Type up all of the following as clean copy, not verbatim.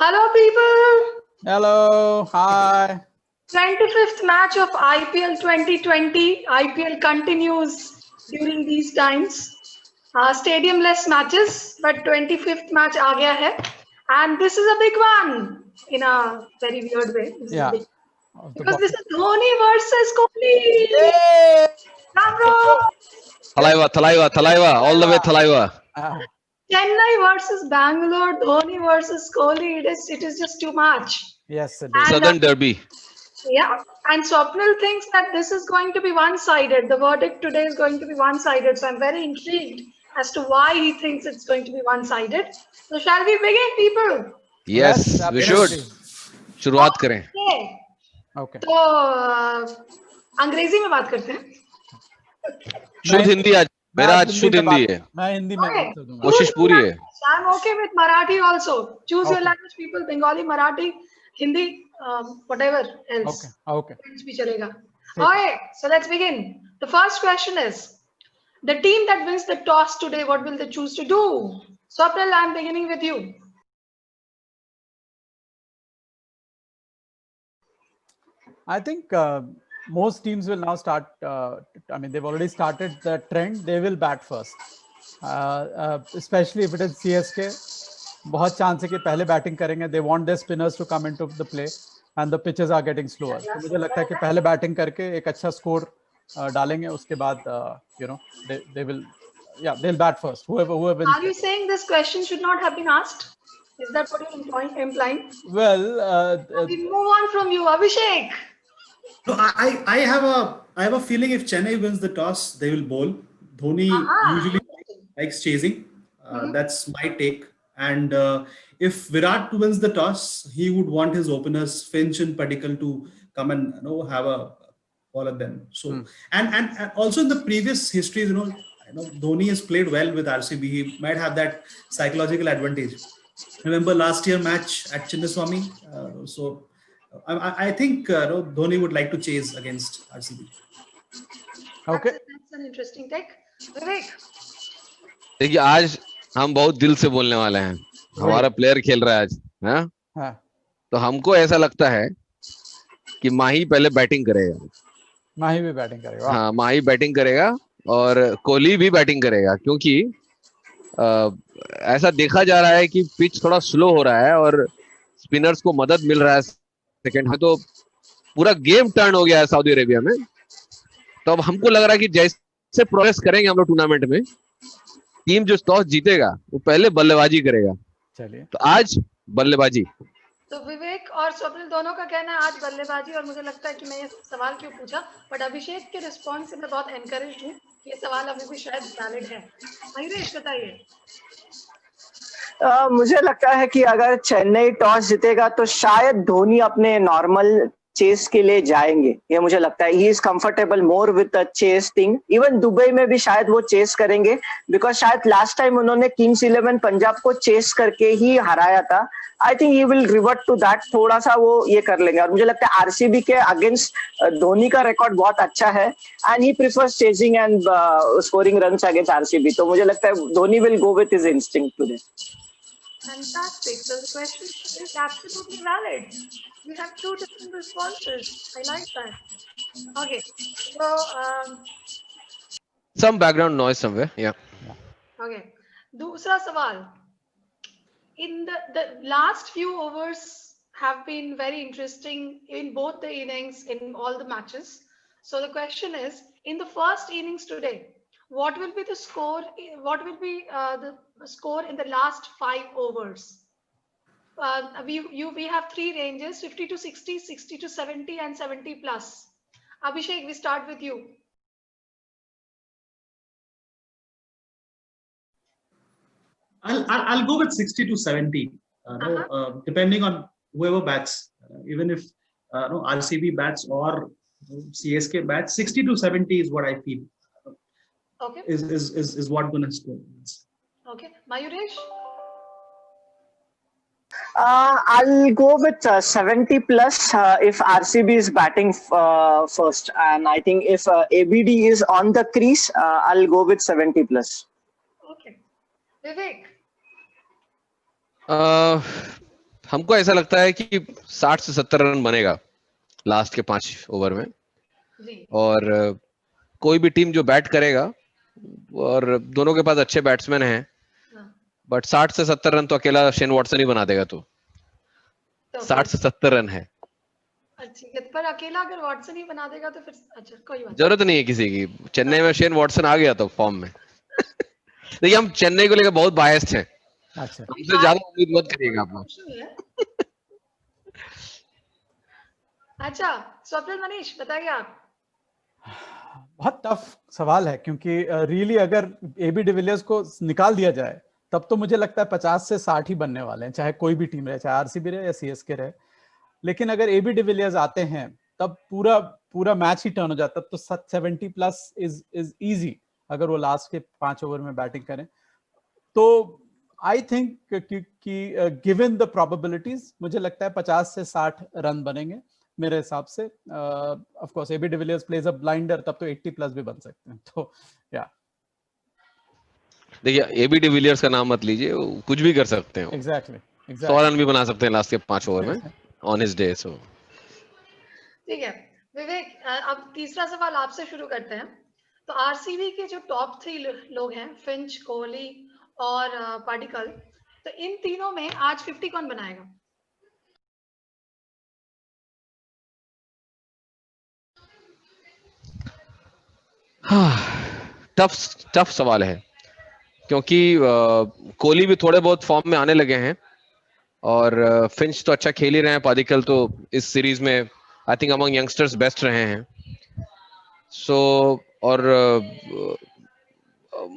Hello, people. Hello, hi. 25th match of IPL 2020. IPL continues during these times. Stadium-less matches, but 25th match aa gaya hai. And this is a big one in a very weird way. Yeah. Because this is Dhoni versus Kohli. Hey! Bravo! Thalaiva, all the way Thalaiva. Chennai versus Bangalore, Dhoni versus Kohli. It is just too much. Yes, it is. Southern Derby. Yeah, and Swapnil thinks that this is going to be one-sided. The verdict today is going to be one-sided. So I'm very intrigued as to why he thinks it's going to be one-sided. So shall we begin, people? Yes, we should. शुरुआत करें. Okay. तो अंग्रेजी में बात करते हैं. शुद्ध हिंदी आज. मेरा आज शुद्ध हिंदी है. मैं हिंदी में बात करूंगा. कोशिश पूरी है. I'm okay with Marathi also. Choose your language, people. Bengali, Marathi, Hindi, whatever else. Okay. Bhi chalega. Okay, so let's begin. The first question is, the team that wins the toss today, what will they choose to do? Swapnil, I'm beginning with you. I think most teams will now start. I mean, they've already started the trend. They will bat first, especially if it is CSK. बहुत chance है कि पहले batting करेंगे. They want their spinners to come into the play, and the pitches are getting slower. तो मुझे लगता है कि पहले batting करके एक अच्छा score डालेंगे. उसके बाद, they will, they'll bat first. Whoever wins. Are you saying this question should not have been asked? Is that what you're implying? Well, we move on from you, Abhishek. No, I have a feeling if Chennai wins the toss, they will bowl. Dhoni usually likes chasing. That's my take. And if Virat wins the toss, he would want his openers Finch and Padikkal to come and have a ball at them. So and also in the previous histories, Dhoni has played well with RCB. He might have that psychological advantage. Remember last year match at Chinnaswamy. So I think Dhoni would like to chase against RCB. Okay. That's an interesting take. Vivek. देखिए आज हम बहुत दिल से बोलने वाले हैं. हमारा प्लेयर खेल रहा है आज. हाँ. तो हमको ऐसा लगता है कि माही पहले बैटिंग करेगा. माही भी बैटिंग करेगा. हाँ, माही बैटिंग करेगा और कोहली भी बैटिंग करेगा क्योंकि ऐसा देखा जा रहा है कि पिच थोड़ा स्लो हो रहा है और स्पिनर्स को मदद मिल रहा है. सेकंड में तो पूरा गेम टर्न हो गया है सऊदी अरेबिया में. तो अब हमको लग रहा है कि जैसे प्रोग्रेस करेंगे हम लोग टूर्नामेंट में, टीम जो टॉस जीतेगा वो पहले बल्लेबाजी करेगा. चलिए, तो आज बल्लेबाजी. तो विवेक और स्वप्निल दोनों का कहना है आज बल्लेबाजी. और मुझे लगता है कि मैं ये सवाल क्यों पूछा, बट अभिषेक के रिस्पॉन्स से मैं बहुत एनकरेज हूँ. ये सवाल अभी भी शायद वैलिड है. मयूरेश बताइए. मुझे लगता है कि अगर चेन्नई टॉस जीतेगा तो शायद धोनी अपने नॉर्मल चेस के लिए जाएंगे. ये मुझे लगता है. He is comfortable more with the chase thing. Even Dubai में भी शायद वो चेस करेंगे बिकॉज शायद लास्ट टाइम उन्होंने किंग्स 11 पंजाब को चेस करके ही हराया था. I think he will revert to that. थोड़ा सा वो ये कर लेंगे. और मुझे लगता है आरसीबी के अगेंस्ट धोनी का रिकॉर्ड बहुत अच्छा है and he prefers chasing and scoring runs against RCB. तो मुझे लगता है Dhoni will go with his instinct today. Fantastic. So the question is absolutely valid. We have two different responses. I like that. Okay. So, some background noise somewhere. Yeah. Okay. दूसरा सवाल. In the last few overs have been very interesting in both the innings, in all the matches. So the question is, in the first innings today, what will be the score? What will be the score in the last 5 overs? We have 3 ranges: 50 to 60, 60 to 70, and 70 plus. Abhishek, we start with you. I'll go with 60 to 70. Depending on whoever bats. Even if RCB bats or CSK bats, 60 to 70 is what I feel. Okay. Is what gonna score. Okay, Mayuresh. I'll go with 70 plus if RCB is batting first, and I think if ABD is on the crease, I'll go with 70 plus. Okay, Vivek. हमको ऐसा लगता है कि 60 से 70 run बनेगा last के 5 over में। जी और कोई भी टीम जो बैट करेगा, और दोनों के पास अच्छे बैट्समैन हैं, हाँ, बट 60 से 70 रन तो अकेला शेन वॉटसन ही बना देगा। तो तो 60 से 70 रन है, ठीक है, पर अकेला अगर वॉटसन ही बना देगा तो फिर अच्छा कोई बात जरूरत नहीं है किसी की। चेन्नई में शेन वॉटसन आ गया तो फॉर्म में। देखिए, हम चेन्नई को लेकर बहुत बायस्ड हैं, अच्छा हमसे ज्यादा उम्मीद मत करिएगा आप लोग। नहीं है। अच्छा, स्वप्निल मनीष बताइए आप। बहुत टफ सवाल है, क्योंकि रियली अगर एबी डिविलियर्स को निकाल दिया जाए तब तो मुझे लगता है 50 से 60 ही बनने वाले हैं, चाहे कोई भी टीम रहे, चाहे आरसीबी रहे या सीएसके रहे। लेकिन अगर एबी डिविलियर्स आते हैं तब पूरा पूरा मैच ही टर्न हो जाता है। तो 70 प्लस इज इजी अगर वो लास्ट के 5 ओवर में बैटिंग करें तो। आई थिंक कि गिवन द प्रोबेबिलिटीज मुझे लगता है 50 से 60 रन बनेंगे मेरे हिसाब से। Of course AB de Villiers plays a blinder, तब तो 80 प्लस भी बन सकते हैं। तो या देखिए, एबी डिविलियर्स का नाम मत लीजिए, वो कुछ भी कर सकते हैं। एग्जैक्टली 100 रन भी बना सकते हैं लास्ट के 5 ओवर में ऑन हिज डे। सो ठीक है विवेक, अब तीसरा सवाल आपसे शुरू करते हैं। तो आरसीबी के जो टॉप 3 लोग हैं, फिंच, कोहली और पाडिक्कल, तो इन तीनों में आज 50 कौन बनाएगा? टफ सवाल है, क्योंकि कोहली भी थोड़े बहुत फॉर्म में आने लगे हैं, और फिंच तो अच्छा खेल ही रहे हैं, पादिक्कल तो इस सीरीज में I think among youngsters best रहे हैं। सो और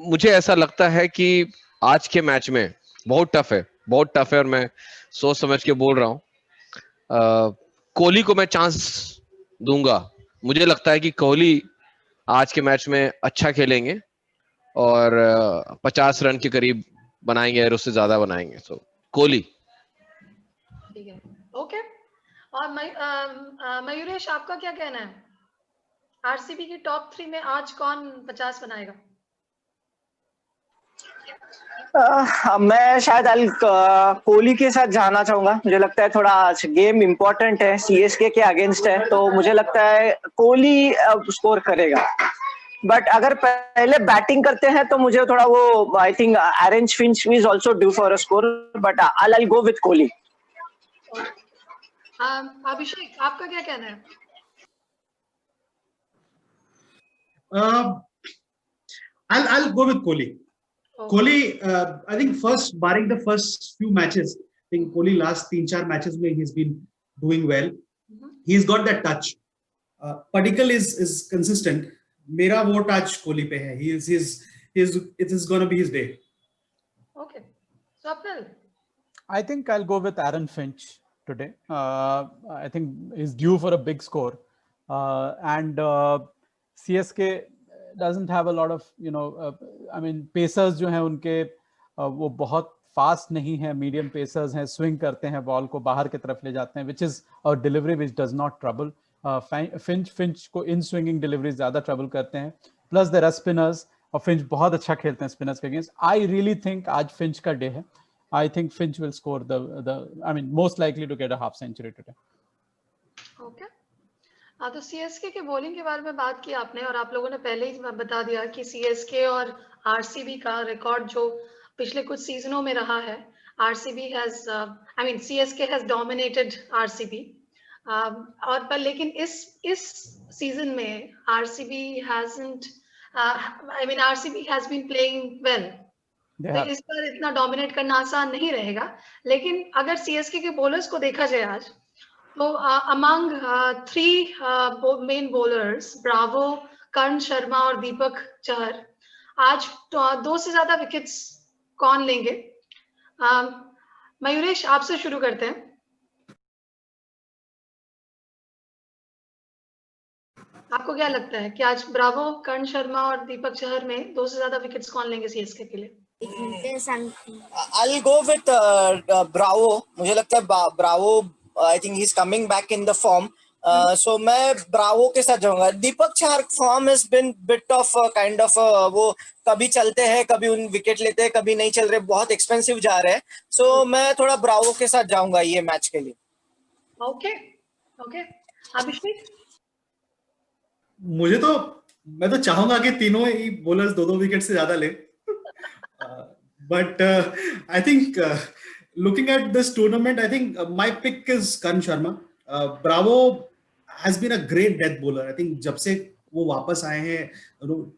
मुझे ऐसा लगता है कि आज के मैच में बहुत टफ है, बहुत टफ है, और मैं सोच समझ के बोल रहा हूँ। कोहली को मैं चांस दूंगा। मुझे लगता है कि कोहली आज के मैच में अच्छा खेलेंगे और 50 रन के करीब बनाएंगे, और उससे ज्यादा बनाएंगे। सो कोहली। ठीक है, ओके। और मयूरेश, आपका क्या कहना है? आरसीबी की टॉप 3 में आज कौन 50 बनाएगा? मैं शायद कोहली के साथ जाना चाहूंगा। मुझे लगता है थोड़ा गेम इंपॉर्टेंट है, सीएसके के अगेंस्ट है, तो मुझे लगता है कोहली स्कोर करेगा। बट अगर पहले बैटिंग करते हैं तो मुझे थोड़ा वो I think Aaron Finch is also due for a score, but I go with Kohli. Abhishek, आपका क्या कहना है? I'll go with Kohli. Kohli, I think barring the first few matches, I think Kohli last 3-4 matches में he's been doing well. He's got that touch. Padikkal is consistent. मेरा vote आज कोहली पे है. It is gonna be his day. Okay, Swapnil. I think I'll go with Aaron Finch today. I think he's due for a big score, and CSK doesn't have a lot of I mean pacers जो हैं उनके वो बहुत fast नहीं है, medium pacers हैं, swing करते हैं, बॉल को बाहर की तरफ ले जाते हैं, विच इज और delivery which does not trouble. Finch को इन स्विंगिंग डिलीवरी ज्यादा ट्रबल करते हैं, प्लस देयर आर स्पिनर्स, और फिंच बहुत अच्छा खेलते हैं स्पिनर्स के अगेंस्ट। आई रियली थिंक आज फिंच का डे है। I think Finch will score most likely to get a half century today. Okay. तो सीएसके के बॉलिंग के बारे में बात की आपने, और आप लोगों ने पहले ही बता दिया कि सीएसके और आरसीबी का रिकॉर्ड जो पिछले कुछ सीजनों में रहा है, सीएसके हैज डोमिनेटेड आरसीबी, और पर लेकिन इस सीजन में RCB has been playing well. तो इस पर इतना डोमिनेट करना आसान नहीं रहेगा। लेकिन अगर सीएसके के बॉलर्स को देखा जाए आज, तो अमंग 3 मेन बॉलर्स, ब्रावो, कर्ण शर्मा और दीपक चहर, आज 2 से ज्यादा विकेट्स कौन लेंगे? मयूरेश, आपसे शुरू करते हैं। आपको क्या लगता है कि आज ब्रावो, कर्ण शर्मा और दीपक चहर में 2 से ज्यादा विकेट्स कौन लेंगे सीएसके के लिए? I'll go with Bravo. मुझे लगता है Bravo, I think he's coming back in the form. सो मैं ब्रावो के साथ जाऊंगा. Deepak Chahar form has been bit of kind of वो कभी चलते हैं, कभी उन विकेट लेते हैं, कभी नहीं चल रहे, बहुत एक्सपेंसिव जा रहे हैं. सो मैं थोड़ा ब्रावो के साथ जाऊंगा ये मैच के लिए. Okay okay. अभिषेक? मैं तो चाहूंगा कि तीनों ही बॉलर्स 2-2 विकेट से ज्यादा ले. But I think looking at this tournament, I think my pick is Karan Sharma. Bravo has been a great death bowler. I think जब से वो वापस आए हैं,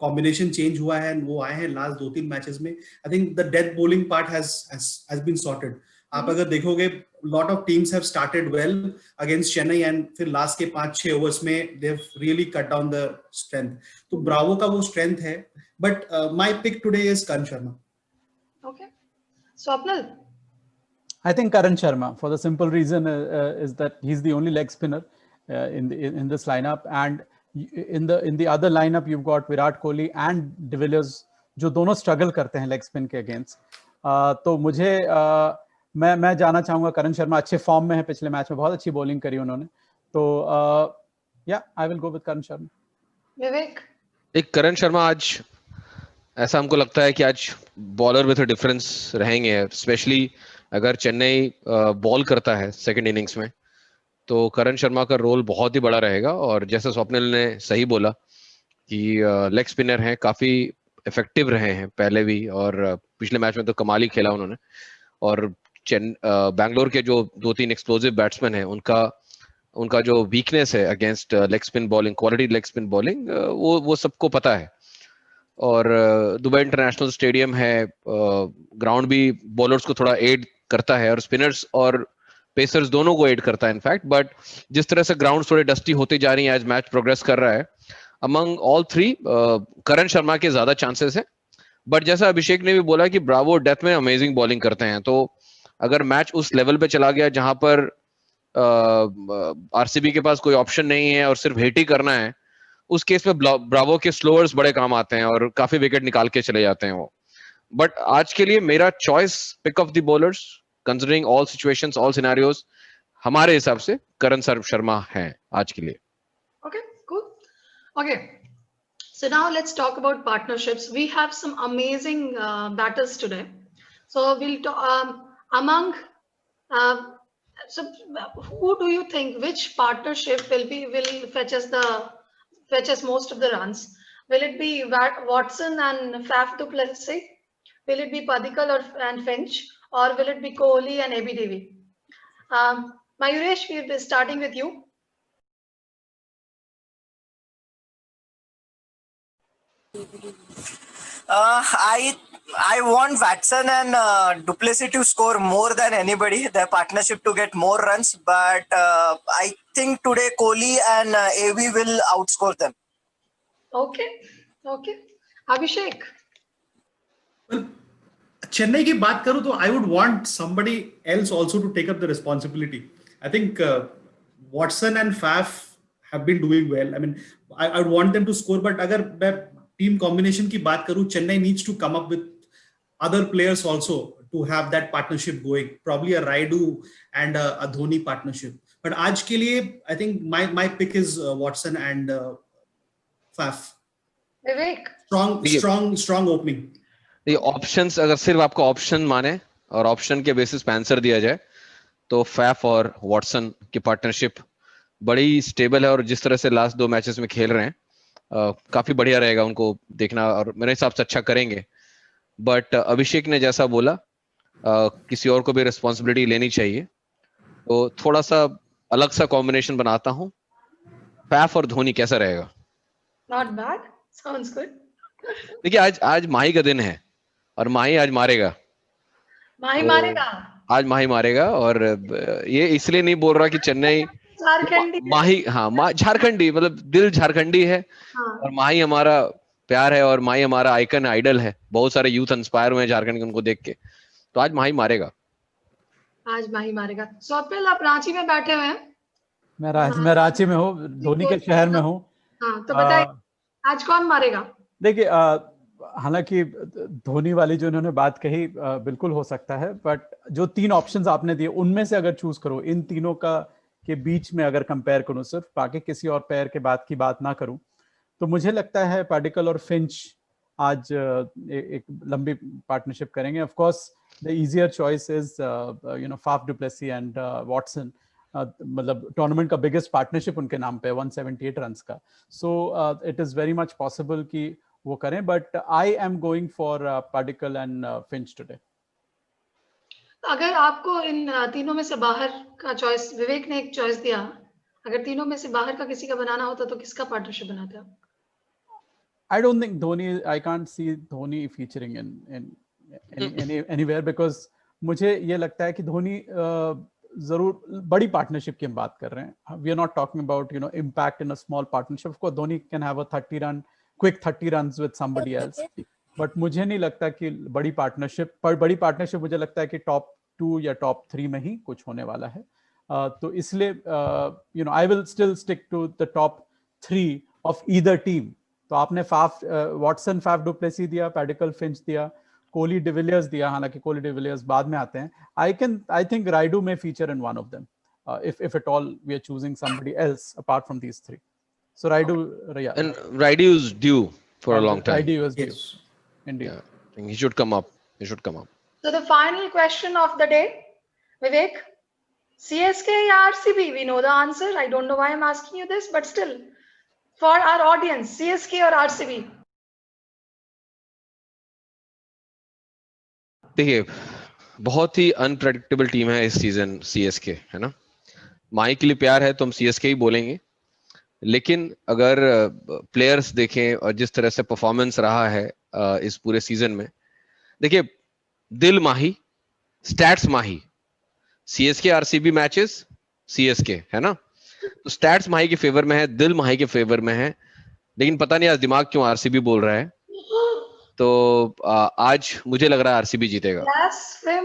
कॉम्बिनेशन चेंज हुआ है, वो आए हैं लास्ट 2-3 मैचेस में. I think the death bowling part has been sorted. आप अगर देखोगे, lot of teams have started well against Chennai and फिर लास्ट के 5-6 ओवर्स में they've really cut down the strength. तो ब्रावो का वो strength है. But my pick today is Karan Sharma. Okay. Swapnil? I think Karan Sharma, for the simple reason is that he's the only leg spinner in this lineup, and in the other lineup you've got Virat Kohli and De Villiers, जो दोनों struggle करते हैं leg spin के against. तो मुझे मैं जाना चाहूंगा करण शर्मा. अच्छे फॉर्म में है, पिछले मैच में बहुत अच्छी बॉलिंग करी उन्होंने. तो I will go with Karan Sharma. विवेक? एक करण शर्मा आज ऐसा हमको लगता है कि आज बॉलर विथ डिफरेंस रहेंगे, स्पेशली अगर चेन्नई बॉल करता है सेकंड इनिंग्स में तो करण शर्मा का रोल बहुत ही बड़ा रहेगा. और जैसे स्वप्निल ने सही बोला कि लेग स्पिनर हैं, काफी इफेक्टिव रहे हैं पहले भी, और पिछले मैच में तो कमाल ही खेला उन्होंने. और बैंगलोर के जो 2-3 एक्सप्लोसिव बैट्समैन हैं, उनका जो वीकनेस है against leg spin bowling, quality leg spin bowling, वो सबको पता है. और दुबई इंटरनेशनल स्टेडियम है, ग्राउंड भी बॉलर्स को थोड़ा एड करता है और स्पिनर्स और पेसर्स दोनों को एड करता है इनफैक्ट. बट जिस तरह से ग्राउंड थोड़े डस्टी होते जा रही है, आज मैच प्रोग्रेस कर रहा है, अमंग ऑल थ्री करण शर्मा के ज्यादा चांसेस है. बट जैसा अभिषेक ने भी बोला कि ब्रावो डेथ में अमेजिंग बॉलिंग करते हैं, तो अगर मैच उस लेवल पे चला गया जहां पर आरसीबी के पास कोई ऑप्शन नहीं है और सिर्फ हिट ही करना है, उस केस में ब्रावो के स्लोअर्स बड़े काम आते हैं और काफी विकेट निकाल के चले जाते हैं वो. बट आज के लिए मेरा choice pick of the bowlers, considering all situations, all scenarios, हमारे हिसाब से करण शर्मा है आज के लिए. Okay, cool. Okay. So now let's talk about partnerships. We have some amazing batters today. So we'll talk among. So who do you think, which partnership will fetch us most of the runs? Will it be Watson and Faf du Plessis? Will it be Padikkal and Finch, or will it be Kohli and AB de Villiers? Mayuresh, we'll be starting with you. I want Watson and du Plessis to score more than anybody, their partnership to get more runs, but I think today Kohli and AB will outscore them. Okay. Abhishek? Well, Chennai की बात करूं तो I would want somebody else also to take up the responsibility. I think Watson and Faf have been doing well. I mean, I would want them to score, but अगर मैं team combination की बात करूं, Chennai needs to come up with other players also to have that partnership going. Probably a Raidu and a Dhoni partnership. But आज के लिए I think my pick is Watson and Faf. Vivek? Strong opening. ये options, अगर सिर्फ आपको option माने और option के बेसिस पे आंसर दिया जाए तो फैफ और वॉटसन की पार्टनरशिप बड़ी स्टेबल है, और जिस तरह से लास्ट 2 मैचेस में खेल रहे हैं काफी बढ़िया रहेगा उनको देखना, और मेरे हिसाब से अच्छा करेंगे. बट अभिषेक ने जैसा बोला किसी और को भी रिस्पॉन्सिबिलिटी लेनी चाहिए, तो थोड़ा सा अलग सा कॉम्बिनेशन बनाता हूँ. फैफ और धोनी कैसा रहेगा? Not bad. Sounds good. देखिए आज माही का दिन है और माही आज मारेगा. माही मारेगा. आज माही मारेगा, और ये इसलिए नहीं बोल रहा कि चेन्नई झारखंडी माही, हाँ झारखंडी, मतलब दिल झारखंडी है. और माही हमारा प्यार है, और माही हमारा आइकन आइडल है. बहुत सारे यूथ इंस्पायर हुए हैं झारखंड के उनको देख के, तो आज माही मारेगा. आज माही मारेगा. स्वप्निल, आप रांची में बैठे हुए हैं? मैं रांची में हूँ, धोनी के शहर में हूँ. हाँ, तो बताइए आज कौन मारेगा? देखिए, हालांकि धोनी वाली जो इन्होंने बात कही बिल्कुल हो सकता है, बट जो 3 ऑप्शंस आपने दिए उनमें से अगर चूज करो, इन तीनों का के बीच में अगर कंपेयर करूं, सिर्फ बाकी किसी और पेयर के बात ना करूं, तो मुझे लगता है पार्टिकल और फिंच आज एक लंबी पार्टनरशिप करेंगे. Of course the easier choice is Faf du Plessis and Watson. मतलब टूर्नामेंट का बिगेस्ट पार्टनरशिप उनके नाम पे 178 रन का. So it is very much possible कि वो करें, but I am going for Padikkal and Finch today. अगर आपको इन तीनों में से बाहर का चॉइस, विवेक ने एक चॉइस दिया, अगर तीनों में से बाहर का किसी का बनाना होता तो किसका पार्टनरशिप बनाते आप? I don't think Dhoni. I can't see Dhoni featuring in anywhere because मुझे ये लगता है कि धोनी जरूर बड़ी पार्टनरशिप की हम बात कर रहे हैं. We are not talking about impact in a small partnership. Of course, Dhoni can have a 30 runs with somebody else. But मुझे नहीं लगता कि बड़ी पार्टनरशिप मुझे लगता है कि टॉप 2 या टॉप 3 में ही कुछ होने वाला है. तो इसलिए I will still stick to the top 3 of either team. तो आपने वॉटसन, फाफ डु प्लेसी दिया, पैडिकल, फिंच दिया, कोहली, डिविलियर्स दिया. हालांकि कोहली, डिविलियर्स बाद में आते हैं. I think Raidu may feature in one of them if at all we are choosing somebody else apart from these 3. So Raidu, yeah. And Raidu is due for a long time. Raidu is due. Yes. Indeed. Yeah, I think he should come up. So the final question of the day, Vivek, CSK या RCB? We know the answer. I don't know why I'm asking you this, but still, for our audience, CSK और RCB? देखिए, बहुत ही unpredictable team है इस season CSK, है ना. माही के लिए प्यार है तो हम CSK ही बोलेंगे, लेकिन अगर प्लेयर्स देखें और जिस तरह से परफॉर्मेंस रहा है इस पूरे सीजन में, देखिए, दिल माही, स्टैट्स माही. CSK RCB मैचेस CSK, है ना. तो स्टैट्स माही के फेवर में है, दिल माही के फेवर में है, लेकिन पता नहीं आज दिमाग क्यों RCB बोल रहा है. तो आज मुझे लग रहा है RCB जीतेगा.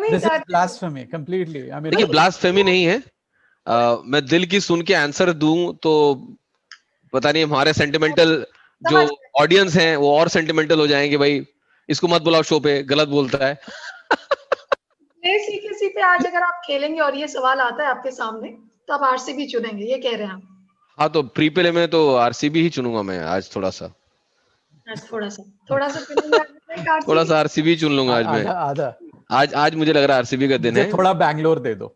This is blasphemy completely. I mean, देखिए, ब्लास्फेमी नहीं है. मैं दिल की सुन के आंसर दूं तो पता नहीं हमारे सेंटिमेंटल जो ऑडियंस हैं वो और सेंटिमेंटल हो जाएंगे. भाई इसको मत बुलाओ शो पे, गलत बोलता है. किसी पे आज अगर आप खेलेंगे और ये सवाल आता है आपके सामने, तो आप RCB चुनेंगे, ये कह रहे हैं आप? हाँ, तो प्री प्ले में तो RCB ही चुनूंगा मैं आज. थोड़ा सा थोड़ा सा RCB चुन लूंगा आज मैं. आधा आज मुझे लग रहा है RCB का दिन है. थोड़ा बैंगलोर दे दो.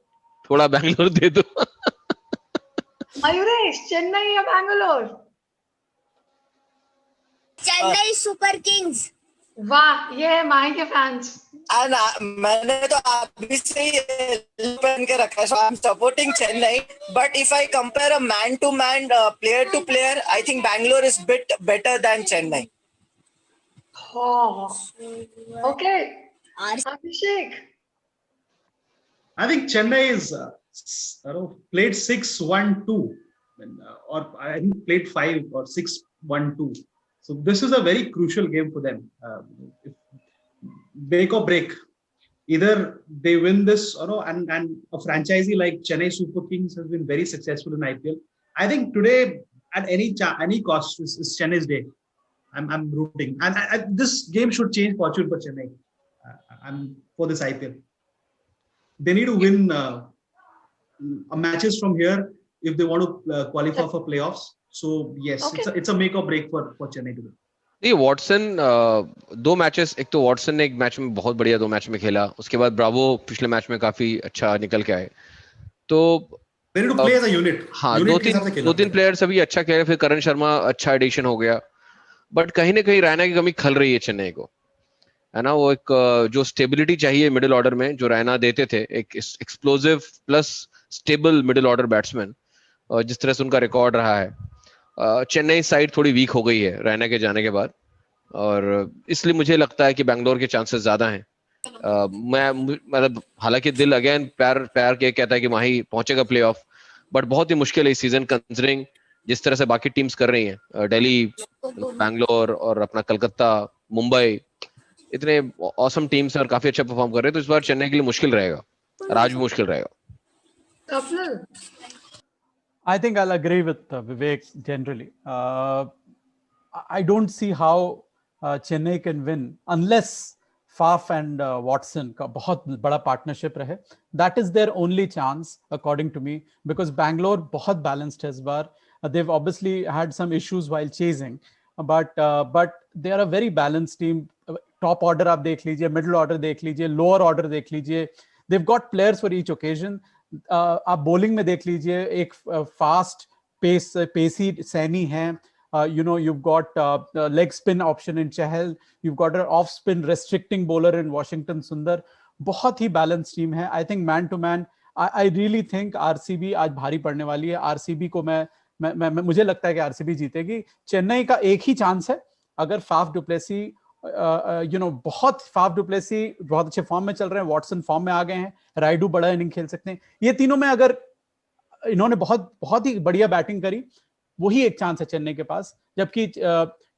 मयूरेश, चेन्नई या बैंगलोर? Chennai super Kings. वाह, ये है माही के फैंस. मैंने तो अभी से ही पहन के रखा है, so I'm supporting Chennai. But if I compare a man to man, player to player, I think Bangalore is bit better than Chennai. Oh, okay. Abhishek. I think Chennai is played 6-1-2, or I think played 5 or 6-1-2. So this is a very crucial game for them. Make or break. Either they win this, and a franchisee like Chennai Super Kings has been very successful in IPL. I think today, at any cost, is Chennai's day. I'm rooting, and this game should change fortune for Chennai. I'm for this IPL. They need to win matches from here if they want to qualify for playoffs. So yes, okay. it's a make or break for Chennai today. ये Watson 2 matches, एक तो Watson ने एक match में बहुत बढ़िया 2 match में खेला, उसके बाद ब्रावो पिछले मैच में काफी अच्छा निकल के आए. तो play as a unit. हाँ, 2-3 प्लेयर्स अभी अच्छा खेले. फिर करण शर्मा अच्छा एडिशन हो गया, बट कहीं ना कहीं रैना की कमी खल रही है चेन्नई को, है ना. वो एक जो स्टेबिलिटी चाहिए मिडिल ऑर्डर में, जो रैना देते थे, एक explosive plus stable middle order batsman, और जिस तरह से उनका रिकॉर्ड रहा है, चेन्नई साइड थोड़ी वीक हो गई है रैना के जाने के बाद, और इसलिए मुझे लगता है कि बैंगलोर के चांसेस ज्यादा हैं. मैं मतलब हालांकि दिल अगेन प्यार के कहता है कि माही पहुंचेगा प्लेऑफ, बट बहुत ही मुश्किल है इस सीजन कंसिडरिंग जिस तरह से बाकी टीम्स कर रही हैं. दिल्ली, बैंगलोर और अपना कलकत्ता, मुंबई, इतने ऑसम टीम्स और काफी अच्छा परफॉर्म कर रहे हैं. तो इस बार चेन्नई के लिए मुश्किल रहेगा, और आज भी मुश्किल रहेगा. I think I'll agree with Vivek generally. I don't see how Chennai can win unless Faf and Watson का बहुत बड़ा पार्टनरशिप रहे. That is there only chance according to me, because Bangalore बहुत बैलेंस्ड है इस बार. They've obviously had some issues while chasing, but they are a very balanced team. Top order आप देख लीजिए, middle order देख लीजिए, lower order देख लीजिए. They've got players for each occasion. आप bowling में देख लीजिए, एक fast pacey सैनी है. You've got leg spin option in Chahal. You've got an off spin restricting bowler in Washington Sundar. बहुत ही balanced team है. I think man to man, I really think RCB आज भारी पड़ने वाली है. RCB को मुझे लगता है कि आरसीबी जीतेगी. चेन्नई का एक ही चांस है, अगर फाफ डुप्लेसी बहुत अच्छे फॉर्म में चल रहे हैं, वॉटसन फॉर्म में आ गए हैं, राइडू बड़ा इनिंग खेल सकते हैं, ये तीनों में अगर इन्होंने बहुत ही बढ़िया बैटिंग करी, वही एक चांस है चेन्नई के पास. जबकि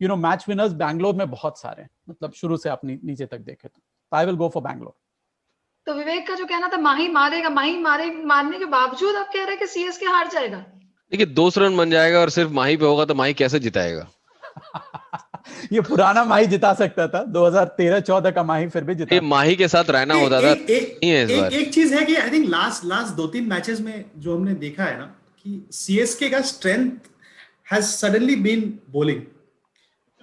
मैच विनर्स बैंगलोर में बहुत सारे हैं, मतलब शुरू से आप नीचे तक देखें तो I will go for Bangalore. तो विवेक का जो कहना था माही मारेगा, मारने के बावजूद आप कह रहे हैं कि सीएसके हार जाएगा. देखिए 200 रन बन जाएगा और सिर्फ माही पे होगा तो माही कैसे जिताएगा? ये पुराना माही जिता सकता था, 2013-14 का माही फिर भी जिता. ये माही के साथ रहना होता था. एक चीज है कि आई थिंक लास्ट 2-3 मैचेस में जो हमने देखा है ना, कि सीएसके का strength has suddenly been bowling.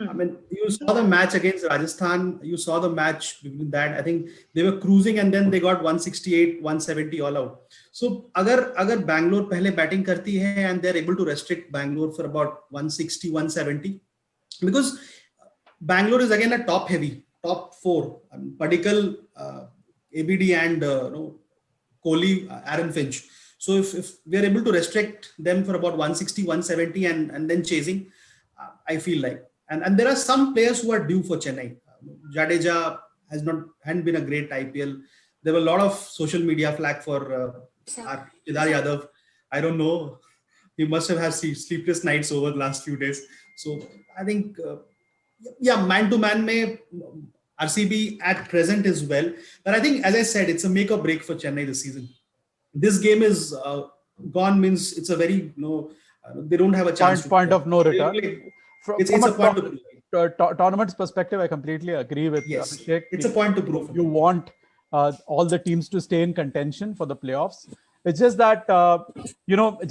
I mean, you saw the match against Rajasthan. You saw the match between that. I think they were cruising and then they got 168, 170 all out. So, अगर Bangalore पहले batting करती है and they're able to restrict Bangalore for about 160, 170, because Bangalore is again a top 4. Padikkal, ABD and Kohli, Aaron Finch. So if we're able to restrict them for about 160, 170 and then chasing, I feel like. And there are some players who are due for Chennai. Jadeja hadn't been a great IPL. There were a lot of social media flack for Kedar Yadav. I don't know. He must have had sleepless nights over the last few days. So I think, man to man mein RCB at present is well. But I think, as I said, it's a make or break for Chennai this season. This game is gone, means it's a very, they don't have a chance. Point of no return. It's a point to prove. Tournament's perspective, I completely agree with Abhishek. It's a point to prove. You want all the teams to stay in contention for the playoffs. It's just that,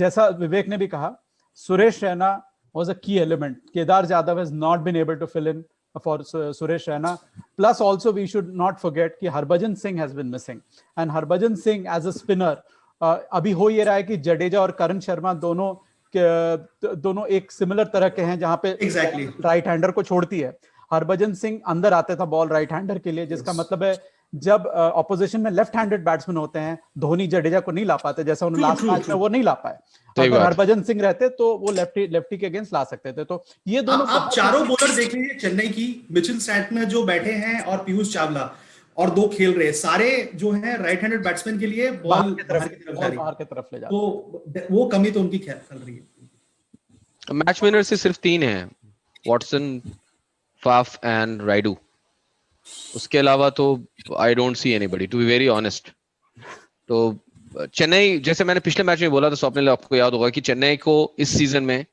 जैसा विवेक ने भी कहा, Suresh Raina was a key element. Kedar Jadhav has not been able to fill in for Suresh Raina. Plus, also we should not forget कि Harbhajan Singh has been missing. And Harbhajan Singh as a spinner, अभी हो ये रहा है कि जडेजा और करण शर्मा दोनों एक सिमिलर तरह के हैं, जहां पे राइट हैंडर को छोड़ती है. हरभजन सिंह अंदर आते था बॉल राइट हैंडर के लिए, जिसका मतलब है जब ऑपोजिशन में लेफ्ट हैंडेड बैट्समैन होते हैं, धोनी जडेजा को नहीं ला पाते, जैसा उन्होंने लास्ट मैच में वो नहीं ला पाए. अगर हरभजन सिंह रहते तो वो लेफ्टी के अगेंस्ट ला सकते थे. तो ये दोनों आप चारों बॉलर देख लीजिए चेन्नई की, मिचेल स्टैंटनर जो बैठे हैं और पीयूष चावला, और 2 खेल रहे, सारे जो हैं राइट हैंडेड बैट्समैन के लिए बॉल बाहर की तरफ ले जाते. तो वो कमी तो उनकी चल रही है. मैच विनर से सिर्फ 3 हैं, वॉटसन, फाफ एंड राइडू. उसके अलावा तो I don't see anybody, to be very honest. तो चेन्नई, जैसे मैंने पिछले मैच में बोला था, स्वप्निल आपको याद होगा कि चेन्नई को इस सीजन में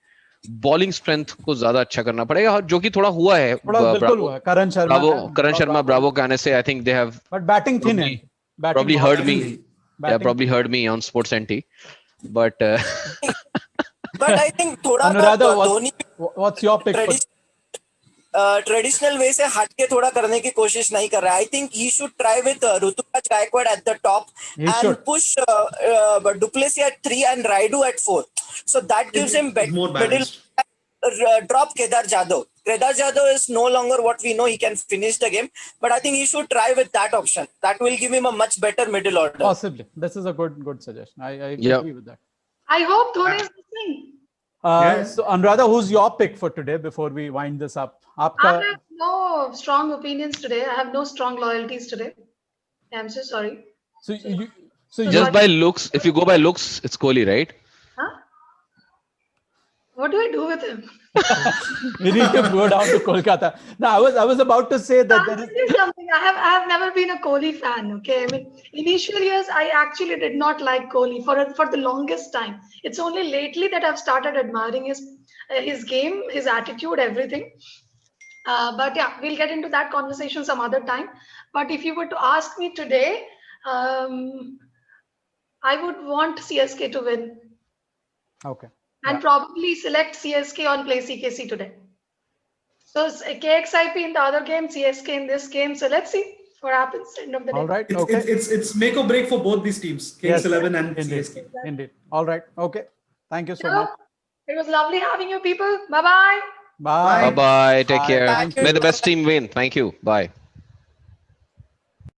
बॉलिंग स्ट्रेंथ को ज्यादा अच्छा करना पड़ेगा, जो कि थोड़ा हुआ है. करण शर्मा ब्रावो के आने से I think they have, but batting thin है. probably heard me on Sports NT, but I think थोड़ा Anuradha, what's your pick? Traditional way से हट के थोड़ा करने की कोशिश नहीं कर रहा है. I think he should try with Ruturaj Gaikwad at the top and push du Plessis at 3 and Raidu at 4. So that gives him middle. Drop Kedar Jadhav. Kedar Jadhav is no longer what we know. He can finish the game, but I think he should try with that option. That will give him a much better middle order. Possibly, this is a good suggestion. I agree with that. I hope Dhoni is listening. So Anuradha, who's your pick for today before we wind this up? I have no strong opinions today. I have no strong loyalties today. I'm so sorry. So just by looks, if you go by looks, it's Kohli, right? Huh? What do I do with him? We need to go down to Kolkata. No, I was about to say that there is something. I have never been a Kohli fan. Okay, I mean, initial years I actually did not like Kohli for the longest time. It's only lately that I've started admiring his game, his attitude, everything. But yeah, we'll get into that conversation some other time. But if you were to ask me today, I would want CSK to win Okay. and probably select CSK on play CKC today. So it's KXIP in the other game, CSK in this game. So let's see what happens end of the day. All right. It's, Okay. it's make or break for both these teams, Kings Yes, 11 and Indeed. CSK. Indeed. All right. Okay. Thank you so So, much. it was lovely having you people. Bye-bye. Bye. Bye bye. Take Bye. care. Thank May you. the best team win. Thank you. Bye.